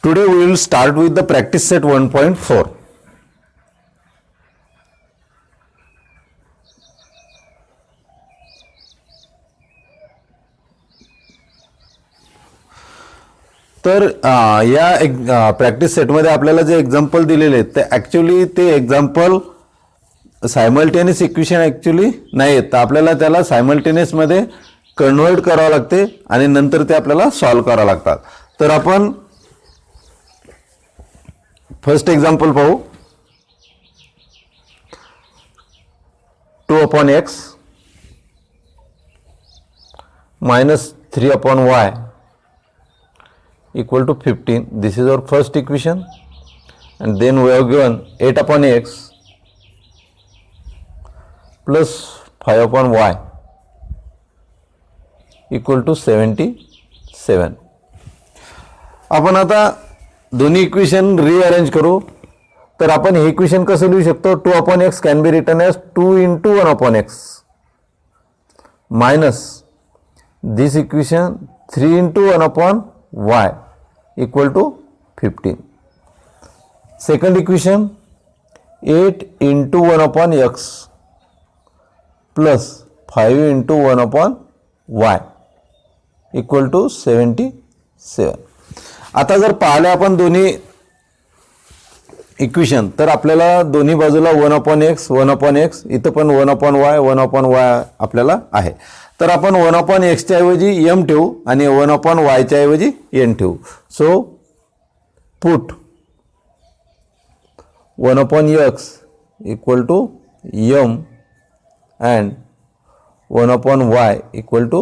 Today we will start with the practice set 1.4. तर या practice सेटमध्ये आपल्याला जे एक्झाम्पल दिलेले आहेत ते ॲक्च्युली ते एक्झाम्पल सायमल्टेनियस इक्वेशन ॲक्च्युली नाही आहेत, तर आपल्याला त्याला सायमल्टेनियसमध्ये कन्वर्ट करावं लागते आणि नंतर ते आपल्याला सॉल्व करावं लागतात. तर आपण फर्स्ट एक्झाम्पल पाहू. 2/x minus 3/y equal to 15. This is our first equation, and then we have given 8/x plus 5/y equal to 77. आपण आता दोन्ही इक्वेशन रिअरेंज करू. तर आपण हे इक्वेशन कसं लिहू शकतो? 2/x can be written as 2 into 1/x minus this equation 3 into 1/y equal to 15. Second equation 8 into 1/x plus 5 into 1/y equal to 77. आता जर पाहिले आपण दोन्ही इक्वेशन, तर आपल्याला दोन्ही बाजूला 1/x 1/x, इथं पण 1/y 1/y आपल्याला आहे. तर आपण 1/x च्या ऐवजी m ठेवू आणि 1/y च्या ऐवजी n ठेवू. So put 1/x equal to m and 1/y equal to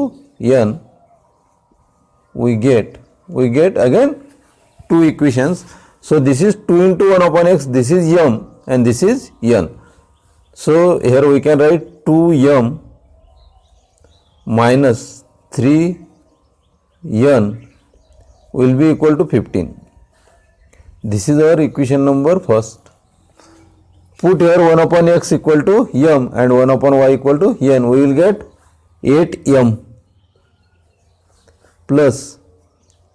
n. we get again two equations. So this is 2 into 1/x, this is m and this is n. So here we can write 2m minus 3n will be equal to 15. This is our equation number first. Put here 1/x equal to m and 1/y equal to n. We will get 8m plus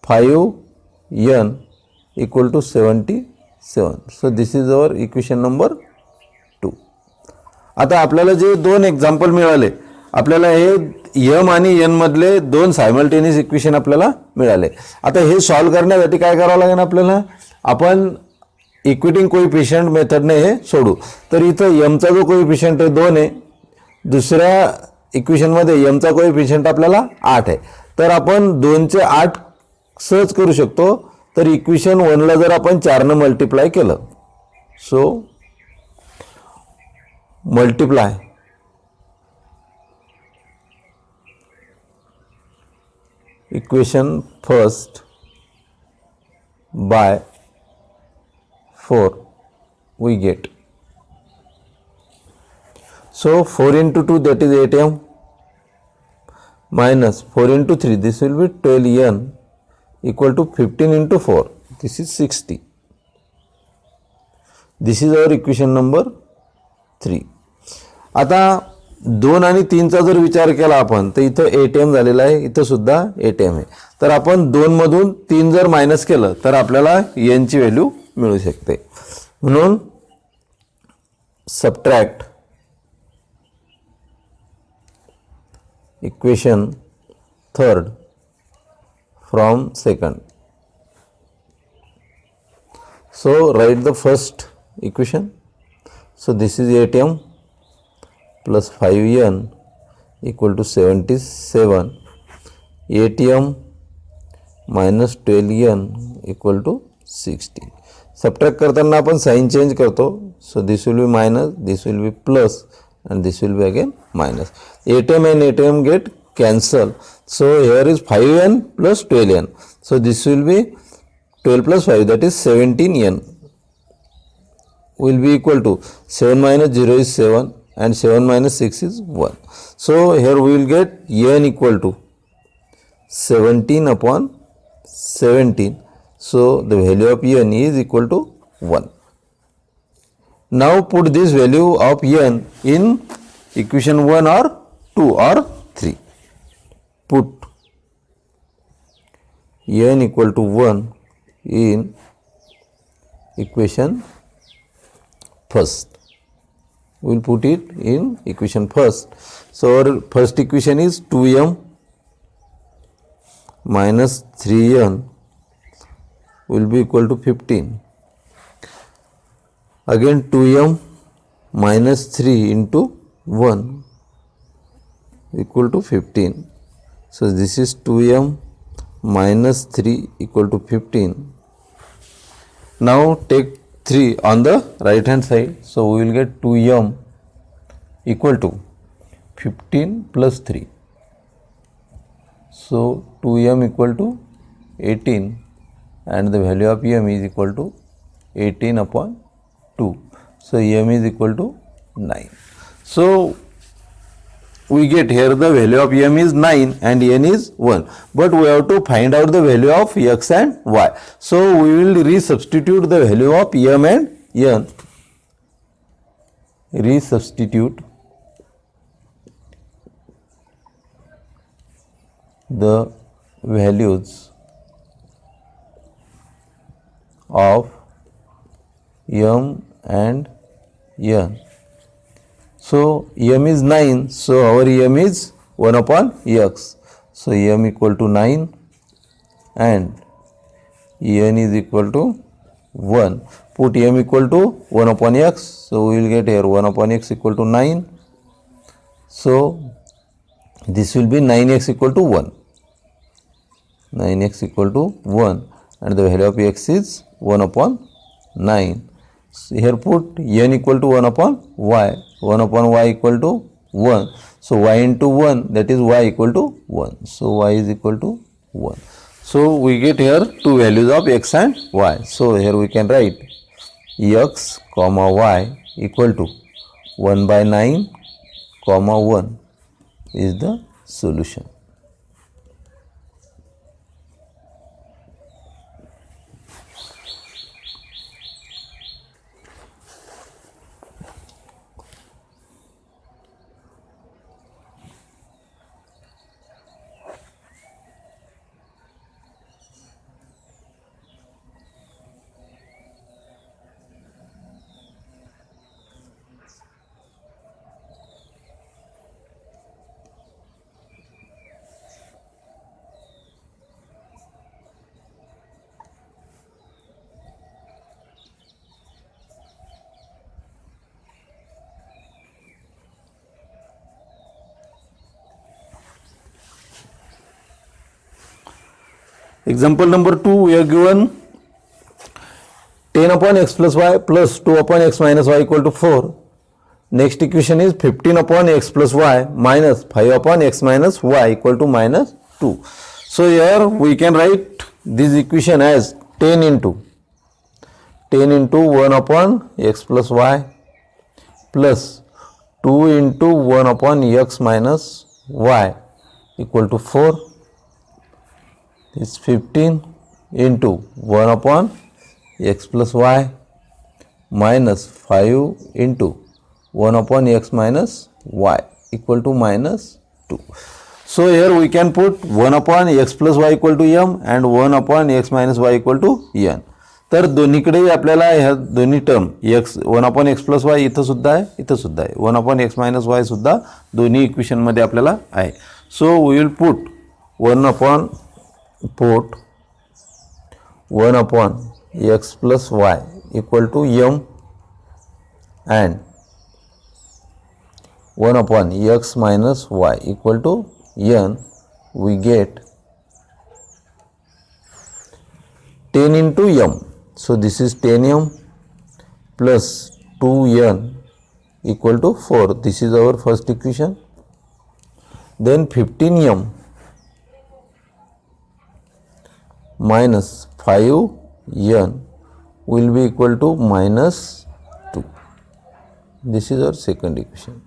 5n equal to 77. So this is our equation number 2. आता आपल्याला जे दोन example मिळाले, आपल्याला हे m आणि n मधले दोन simultaneous equation आपल्याला मिळाले. आता हे सॉल्व करण्यासाठी काय करावं लागेल आपल्याला? आपण इक्विटिंग कोइफिशियंट मेथडने हे सोडू. तर इथं m चा जो कोइफिशियंट आहे 2 आहे, दुसऱ्या इक्वेशनमध्ये m चा कोइफिशियंट आपल्याला 8 आहे. तर आपण 2 चे 8 सहज करू शकतो. तर इक्वेशन 1 ला जर आपण 4 ने मल्टिप्लाय केलं, so multiply equation first by 4 we get. So 4 into 2 that is 8m minus 4 into 3 this will be 12n equal to 15 into 4 this is 60. This is our equation number 3. आता 2 आणि 3 चा जर विचार केला आपण, तर इथं 8m झालेला आहे, इथं सुद्धा 8m आहे. तर आपण 2 मधून 3 जर मायनस केलं तर आपल्याला n ची व्हॅल्यू मिळू शकते. म्हणून subtract equation third from second. So write the first equation. So this is 8m plus 5n equal to 77. 8m minus 12n equal to 60. Subtract करताना आपण साइन चेंज करतो. So this will be minus, this will be plus and this will be again minus. 8m and 8m get cancel. So here is 5n plus 12n. So this will be 12 plus 5, that is 17n will be equal to 7 minus 0 is 7 and 7 minus 6 is 1. So here we will get n equal to 17/17. So the value of n is equal to 1. Now put this value of n in equation 1 or 2 or 3. Put n equal to 1 in equation first. We will put it in equation first. So our first equation is 2m minus 3n will be equal to 15. Again 2m minus 3 into 1 equal to 15. So this is 2m minus 3 equal to 15. Now take 3 on the right hand side. So we will get 2m equal to 15 plus 3. So 2m equal to 18 and the value of m is equal to 18 upon 2. So m is equal to 9. So we get here the value of m is 9 and n is 1. But we have to find out the value of x and y. So we will resubstitute the value of m and n. Resubstitute the values of m and n. So m is 9, so our m is 1 upon x. So m equal to 9 and n is equal to 1. Put m equal to 1 upon x, so we will get here 1 upon x equal to 9. So this will be 9x equal to 1. 9x equal to 1 and the value of x is 1 upon 9. So here put n equal to 1 upon y. 1 upon y equal to 1. So y into 1, that is y equal to 1. So y is equal to 1. So we get here two values of x and y. So here we can write x comma y equal to 1 by 9 comma 1 is the solution. Example number 2, we are given 10 upon x plus y plus 2 upon x minus y equal to 4. Next equation is 15 upon x plus y minus 5 upon x minus y equal to minus 2. So here we can write this equation as 10 into 1 upon x plus y plus 2 into 1 upon x minus y equal to 4. Is 15 into 1 upon x plus y minus 5 into 1 upon x minus y equal to minus 2. So here we can put 1 upon x plus y equal to m and 1 upon x minus y equal to n. तर दोन्हीकडे आपल्याला ह्या दोन्ही term x 1 upon x plus y इथं सुद्धा आहे, इथं सुद्धा आहे. 1 upon x minus y सुद्धा दोन्ही इक्वेशन मध्ये आपल्याला आहे. So we will put 1 upon x plus y equal to m and 1 upon x minus y equal to n. We get 10 into m. So this is 10m plus 2n equal to 4. This is our first equation. Then 15m minus 5n will be equal to minus 2. This is our second equation.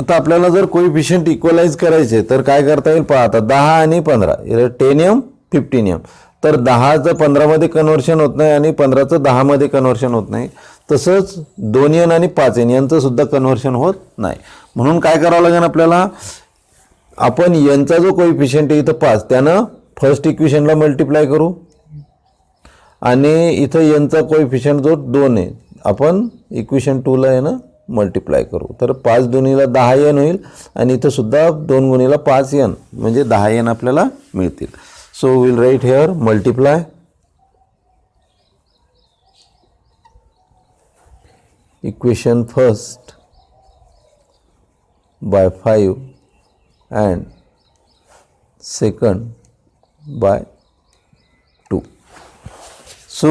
आता आपल्याला जर coefficient equalise करायचे तर काय करता येईल पहा. आता 10 आणि 15 10m 15m. तर 10चं 15 मध्ये कन्वर्शन होत नाही आणि 15चं 10 मध्ये कन्वर्शन होत नाही. तसंच 2n आणि 5n यांचं सुद्धा कन्वर्शन होत नाही. म्हणून काय करावं लागेल आपल्याला, आपण यांचा जो कोइफिशियंट आहे इथं 5 त्यानं फर्स्ट इक्वेशनला मल्टिप्लाय करू आणि इथं यांचा कोइफिशियंट जो 2 आहे आपण इक्वेशन 2 ला यानं मल्टिप्लाय करू. तर 5 दुनीला 10 n होईल आणि इथं सुद्धा 2 गुणीला 5 n म्हणजे 10 n आपल्याला मिळतील. So will write here multiply equation first by 5 and second by 2. So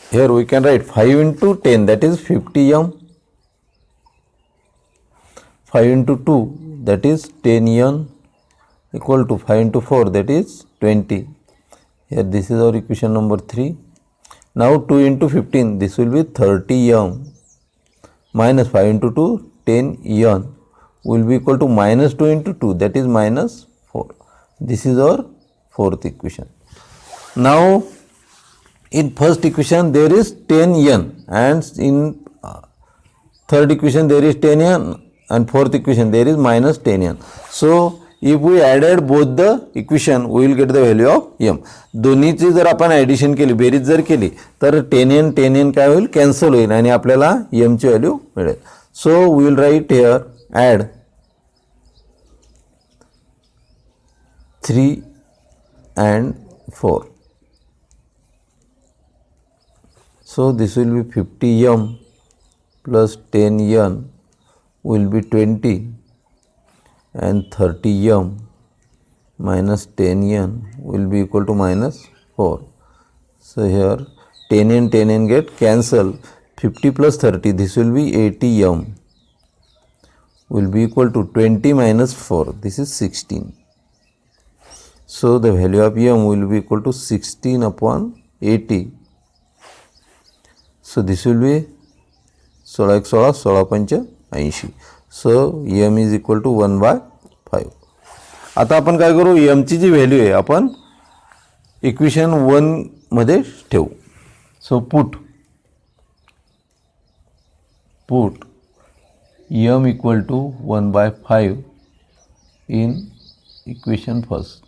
here we can write 5 into 10 that is 50 m, 5 into 2 that is 10 n equal to 5 into 4 that is 20. Here this is our equation number 3. Now 2 into 15 this will be 30 m minus 5 into 2 10 n will be equal to minus 2 into 2 that is minus 4. This is our fourth equation. Now in first equation there is 10 n and in third equation there is 10 n and fourth equation there is minus 10 n. So if we added both the equation we will get the value of m. दोन्हीची जर आपण addition केली berries जर केली तर 10 n काय होईल cancel होईल आणि आपल्याला m ची व्हॅल्यू मिळेल. So we will write here add 3 and 4. So this will be 50 m plus 10 n will be 20 and 30 m minus 10 n will be equal to minus 4. So here 10 n get cancel. 50 plus 30 this will be 80 m will be equal to 20 minus 4 this is 16. So the value of m will be equal to 16 upon 80. So this will be 16 16 16 80. So m is equal to 1 by 5. आता आपण काय करू m ची जी value आहे आपण equation 1 मध्ये ठेवू. सो put m equal to 1 by 5 in equation first.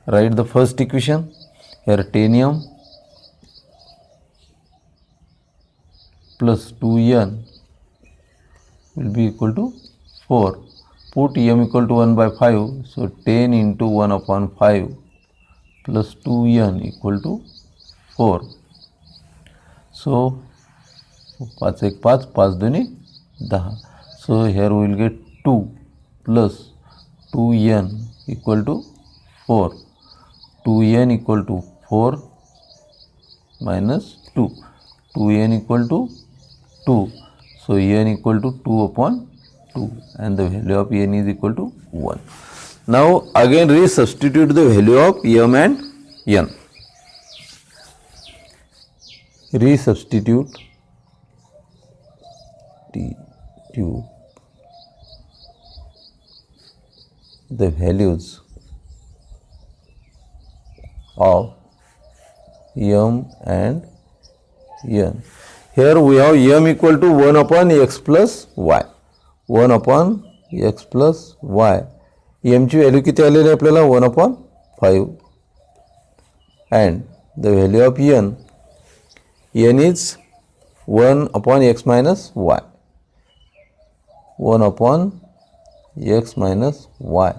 Write the first equation here 10m plus 2n will be equal to 4. Put m equal to 1 by 5 so 10 into 1 upon 5 plus 2n equal to 4. So 5 1 5 5 2 10. So here we will get 2 plus 2n equal to 4. 2n equal to 4 minus 2. 2n equal to 2. So n equal to 2 upon 2 and the value of n is equal to 1. Now again resubstitute the value of m and n. Resubstitute the values of m and n. Here we have m equal to 1 upon x plus y. 1 upon x plus y. m ची value किती आलेली आपल्याला 1 upon 5 and the value of n is 1 upon x minus y. 1 upon x minus y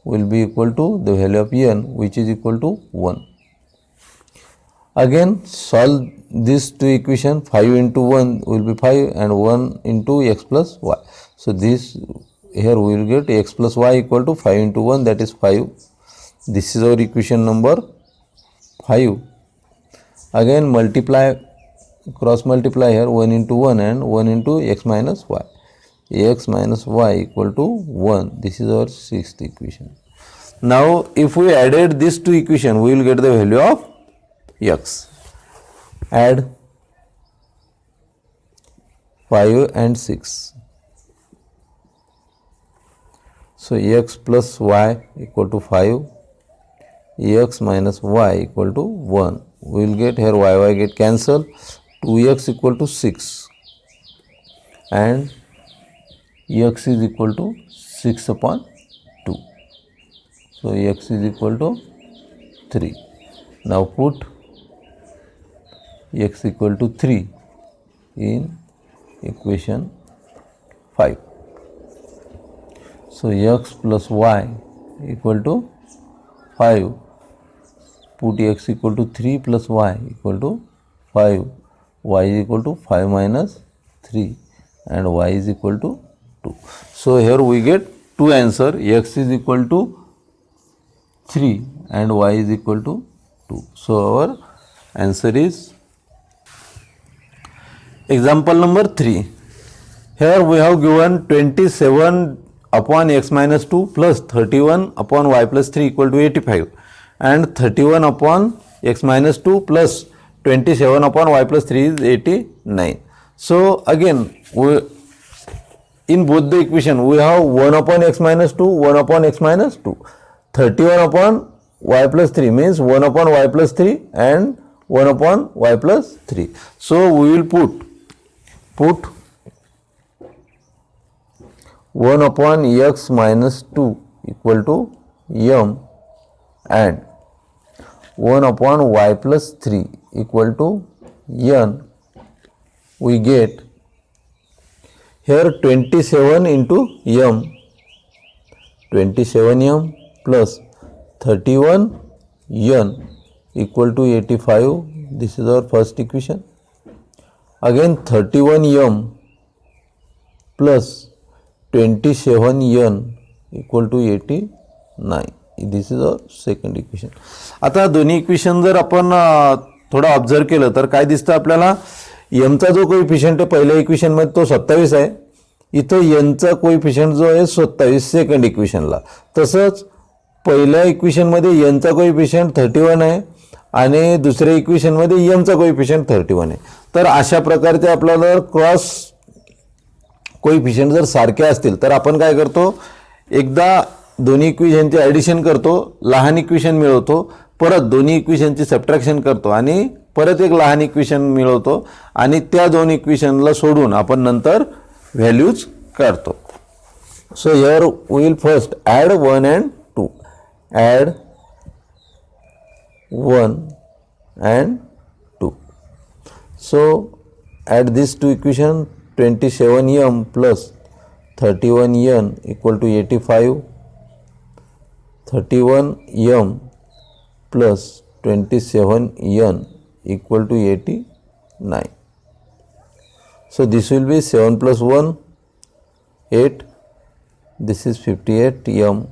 will be equal to the value of n which is equal to 1. Again solve these two equation. 5 into 1 will be 5 and 1 into x plus y. So this here we will get x plus y equal to 5 into 1 that is 5. This is our equation number 5. Again multiply cross multiply here 1 into 1 and 1 into x minus y. X minus y equal to 1. This is our sixth equation. Now if we added these two equations we will get the value of x. Add 5 and 6. So x plus y equal to 5. X minus y equal to 1. We will get here y get cancelled. 2x equal to 6 and x is equal to 6 upon 2. So x is equal to 3. Now put x equal to 3 in equation 5. So x plus y equal to 5. Put x equal to 3 plus y equal to 5. Y is equal to 5 minus 3 and y is equal to 2. So here we get two answer. X is equal to 3 and y is equal to 2. So our answer is example number 3. Here we have given 27 upon x minus 2 plus 31 upon y plus 3 equal to 85 and 31 upon x minus 2 plus 27 upon y plus 3 is 89. So again in both the equation we have 1 upon x minus 2, 1 upon x minus 2. 31 upon y plus 3 means 1 upon y plus 3 and 1 upon y plus 3. So we will put 1 upon x minus 2 equal to m and 1 upon y plus 3 equal to n. We get here 27 into m, 27m plus 31 n equal to 85. This is our first equation. Again 31m plus 27n equal to 89. This is our second equation. आता दोन्ही equation जर आपण थोडं observe केलं तर काय दिसतं आपल्याला, एमचा जो कोइफिशियंट आहे पहिल्या इक्वेशनमध्ये तो 27 आहे, इथं एनचा कोइफिशियंट जो आहे 27 सेकंड इक्वेशनला. तसंच पहिल्या इक्वेशनमध्ये एनचा कोइफिशियंट 31 आहे आणि दुसऱ्या इक्वेशनमध्ये एमचा कोइफिशियंट 31 आहे. तर अशा प्रकारचे आपल्याला क्रॉस कोइफिशियंट जर सारखे असतील तर आपण काय करतो, एकदा दोन्ही इक्वेशनचे ॲडिशन करतो, लहान इक्वेशन मिळवतो, परत दोन्ही इक्वेशनची सबट्रॅक्शन करतो आणि परत एक लहान इक्वेशन मिळवतो आणि त्या दोन इक्वेशनला सोडून आपण नंतर व्हॅल्यूज काढतो. So here we will first add 1 and 2. Add 1 and 2. So add these two equation, 27m plus 31n equal to 85, 31m plus 27n equal to 89. So this will be 7 plus 1, 8. This is 58m.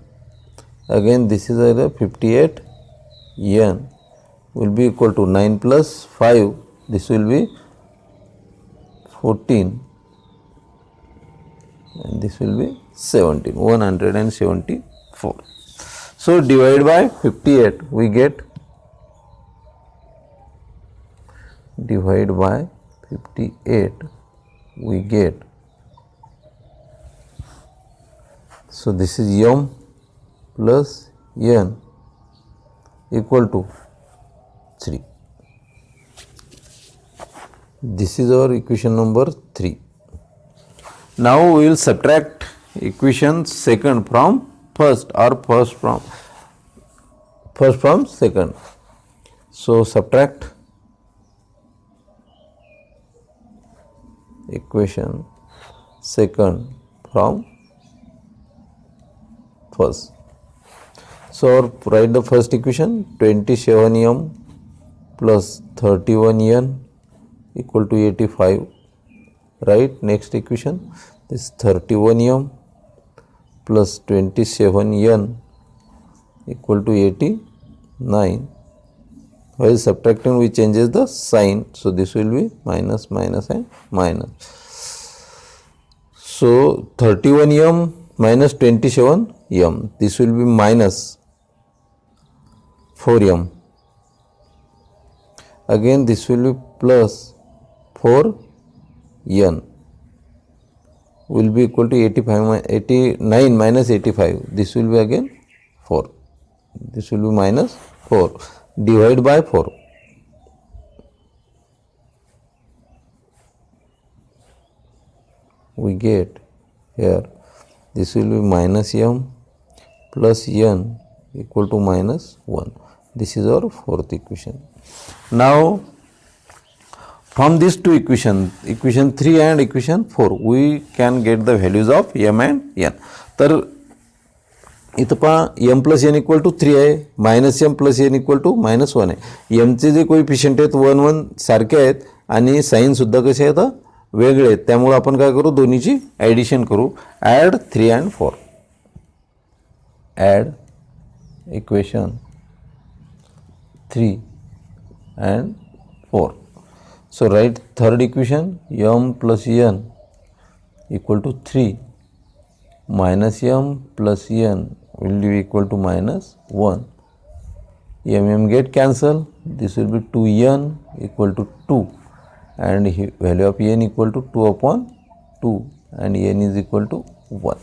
Again this is either 58n will be equal to 9 plus 5. This will be 14 and this will be 17, 174. So divide by 58 we get, divide by 58 we get, so this is m plus n equal to 3. This is our equation number 3. Now we will subtract equation second from first or first from second. So subtract equation second from first. So write the first equation, 27m plus 31n equal to 85. Right, next equation, this 31m plus 27n equal to 89. While subtracting we changes the sign, so this will be minus, minus and minus. So 31m minus 27m, this will be minus 4m. Again this will be plus 4n will be equal to 89 minus 85. This will be again 4. This will be minus 4. Divide by 4. We get here this will be minus m plus n equal to minus 1. This is our fourth equation. Now from these two equation 3 and equation 4, we can get the values of m and n. तर इथं पहा m plus n equal to 3 आहे, minus m plus n equal to minus 1 आहे. एमचे जे coefficient आहेत 1 1 सारखे आहेत आणि साईनसुद्धा कसे आहेत वेगळे आहेत. त्यामुळे आपण काय करू, दोन्हीची ॲडिशन करू. Add 3 and 4. Add equation 3 and 4. So write third equation, m plus n equal to 3 minus m plus n will be equal to minus 1. m get cancel. This will be 2n equal to 2 and value of n equal to 2 upon 2 and n is equal to 1.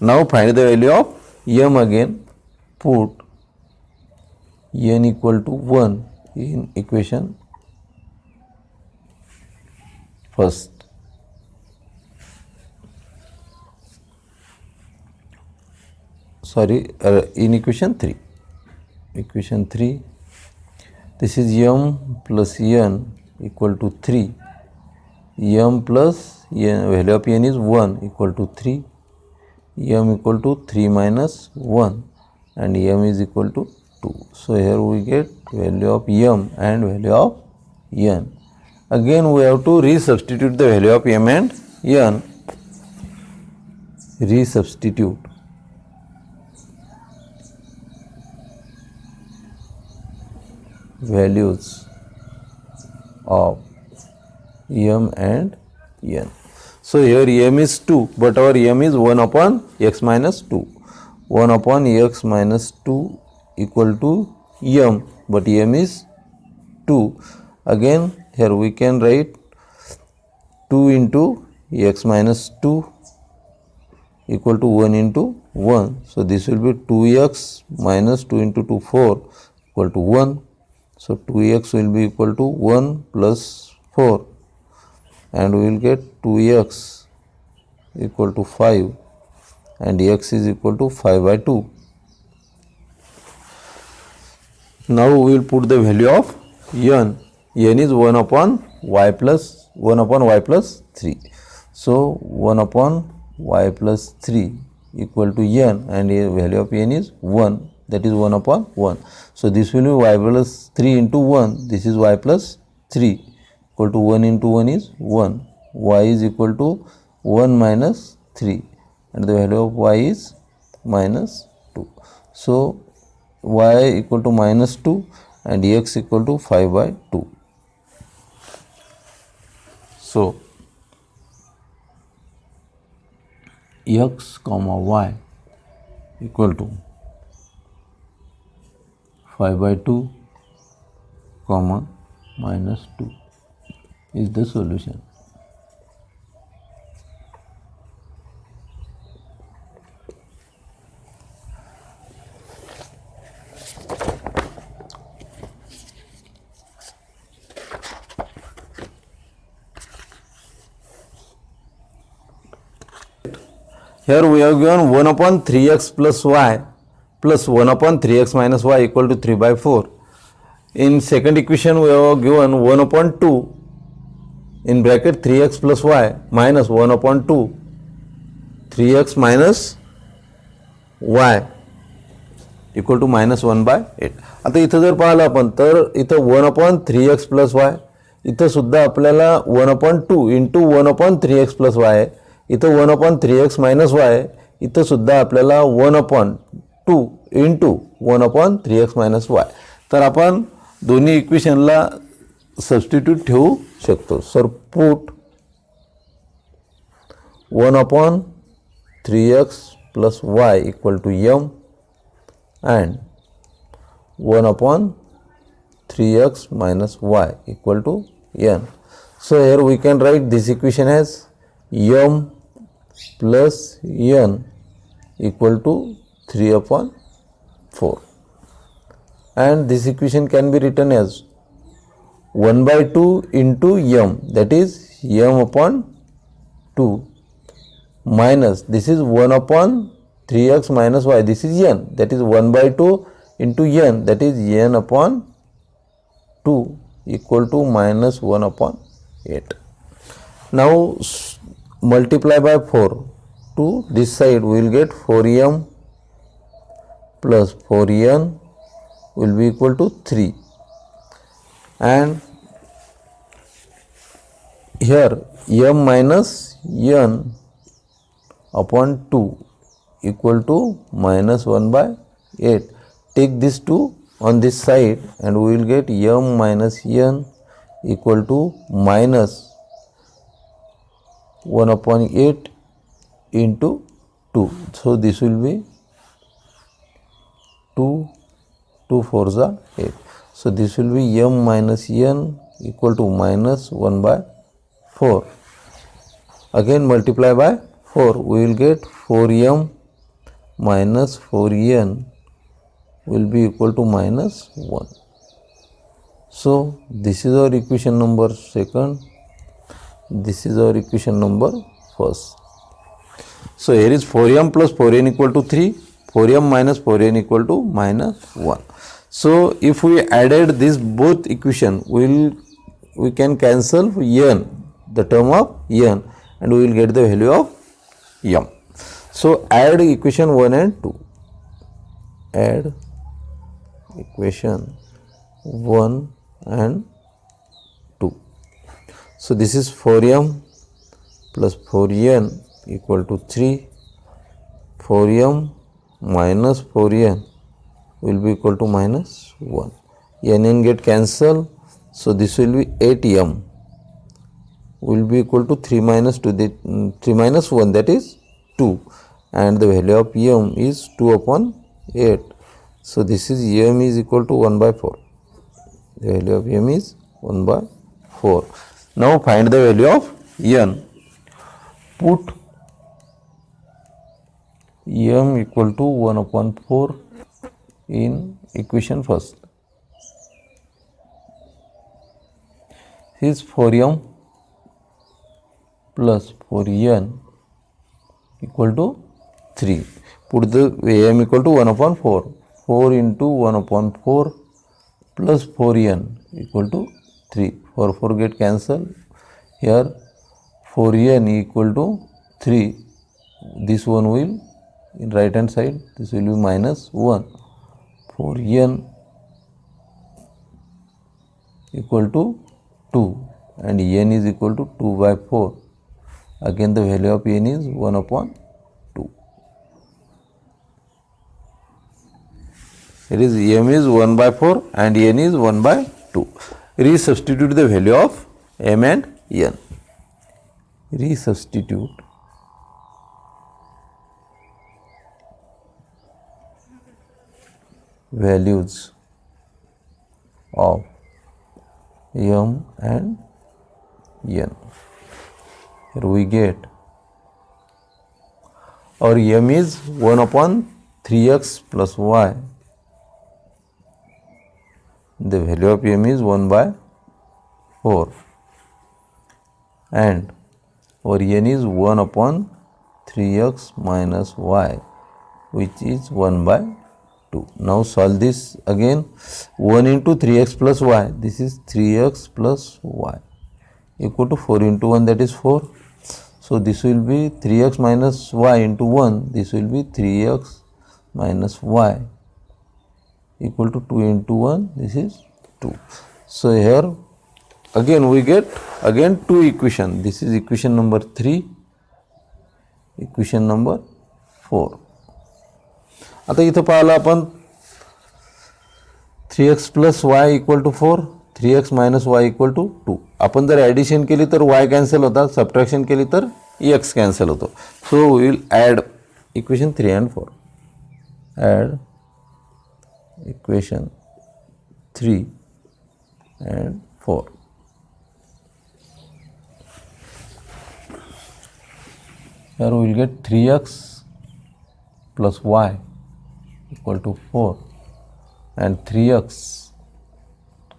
Now find the value of m again. Put n equal to 1 in equation first. In equation 3. Equation 3, this is m plus n equal to 3. m plus n, value of n is 1 equal to 3. m equal to 3 minus 1 and m is equal to 2. So here we get value of m and value of n. Again we have to resubstitute the value of m and n. Resubstitute values of m and n. So here m is 2, but our m is 1 upon x minus 2. 1 upon x minus 2 equal to m, but m is 2. Again here we can write 2 into x minus 2 equal to 1 into 1. So this will be 2x minus 2 into 2, 4 equal to 1. So 2x will be equal to 1 plus 4 and we will get 2x equal to 5 and x is equal to 5 by 2. Now we will put the value of n. n is 1 upon y plus 3. So 1 upon y plus 3 equal to n and the value of n is 1, that is 1 upon 1. So this will be y plus 3 into 1, this is y plus 3 equal to 1 into 1 is 1. Y is equal to 1 minus 3 and the value of y is minus 2. So y equal to minus 2 and x equal to 5 by 2. So x comma y equal to 5 by 2 comma minus 2 is the solution. Here we have given 1 upon 3x plus y plus 1 upon 3x minus y equal to 3 by 4. In second equation we have given 1 upon 2 in bracket 3x plus y minus 1 upon 2 3x minus y equal to minus 1 by 8. आता इथं जर पाहिलं आपण तर इथं 1 upon 3x plus y, इथं सुद्धा आपल्याला 1 upon 2 into 1 upon 3x plus y आहे. इथं 1 upon 3x minus y आहे. इथं सुद्धा आपल्याला 1 upon 2 into 1 upon 3x minus y. तर आपण दोन्ही इक्वेशनला सबस्टिट्यूट ठेवू शकतो. Sir put 1 upon 3x plus y equal to m and 1 upon 3x minus y equal to n. So here we can write this equation as m plus n equal to 3 upon 4 and this equation can be written as 1 by 2 into m, that is m upon 2 minus this is 1 upon 3x minus y, this is n, that is 1 by 2 into n, that is n upon 2 equal to minus 1 upon 8. Now multiply by 4 to this side, we will get 4m plus 4n will be equal to 3, and here m minus n upon 2 equal to minus 1 by 8. Take this 2 on this side and we will get m minus n equal to minus 1 upon 8 into 2. So this will be 2 4s are 8. So this will be m minus n equal to minus 1 by 4. Again multiply by 4, we will get 4m minus 4n will be equal to minus 1. So this is our equation number second, this is our equation number first. So here is 4m plus 4n equal to 3, 4m minus 4n equal to minus 1. So if we added this both equation, we can cancel n, the term of n, and we will get the value of m. So add equation 1 and 2. Add equation 1 and 2. So this is 4m plus 4n equal to 3, 4m minus 4n will be equal to minus 1. n get cancelled, so this will be 8m will be equal to 3 minus 2, 3 minus 1, that is 2, and the value of m is 2 upon 8. So this is m is equal to 1 by 4. The value of m is 1 by 4. Now find the value of n. Put m equal to 1 upon 4 in equation first. This is 4m plus 4n equal to 3. Put the m equal to 1 upon 4. 4 into 1 upon 4 plus 4n equal to 3. 4 get cancelled. Here 4n equal to 3. This one will in right hand side, this will be minus 1. 4n equal to 2 and n is equal to 2 by 4. Again the value of n is 1 upon 2. It is m is 1 by 4 and n is 1 by 2. Resubstitute the value of m and n. Resubstitute values of m and n. Here we get our m is 1 upon 3x plus y. The value of m is 1 by 4 and our n is 1 upon 3x minus y, which is 1 by 2. Now solve this again. 1 into 3x plus y, this is 3x plus y equal to 4 into 1, that is 4. So this will be 3x minus y into 1, this will be 3x minus y equal to 2 into 1, this is 2. So here again we get again two equation. This is equation number 3, equation number 4. आता इथं पाहिलं आपण 3x plus y equal to 4, 3x minus y equal to 2. आपण जर addition केली तर y cancel होतात, subtraction केली तर x कॅन्सल होतो. So we will add equation 3 and 4. Add equation 3 and 4. Here we will get 3x plus y equal to 4 and 3x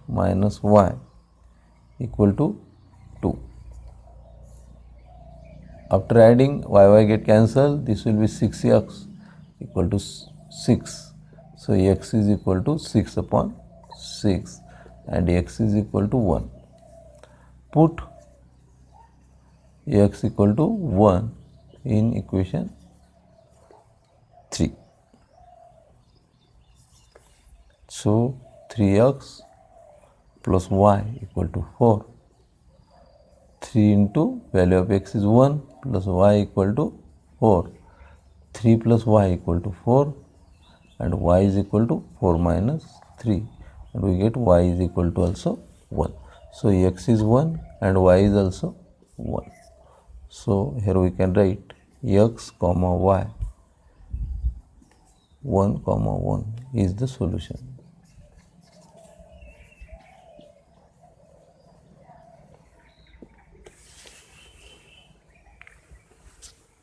minus y equal to 2. After adding, y get cancelled. This will be 6x equal to 6. So x is equal to 6 upon 6 and x is equal to 1. Put x equal to 1 in equation 3. So 3x plus y equal to 4. 3 into value of x is 1 plus y equal to 4. 3 plus y equal to 4 and y is equal to 4 minus 3 and we get y is equal to also 1. So x is 1 and y is also 1. So here we can write x comma y 1 comma 1 is the solution.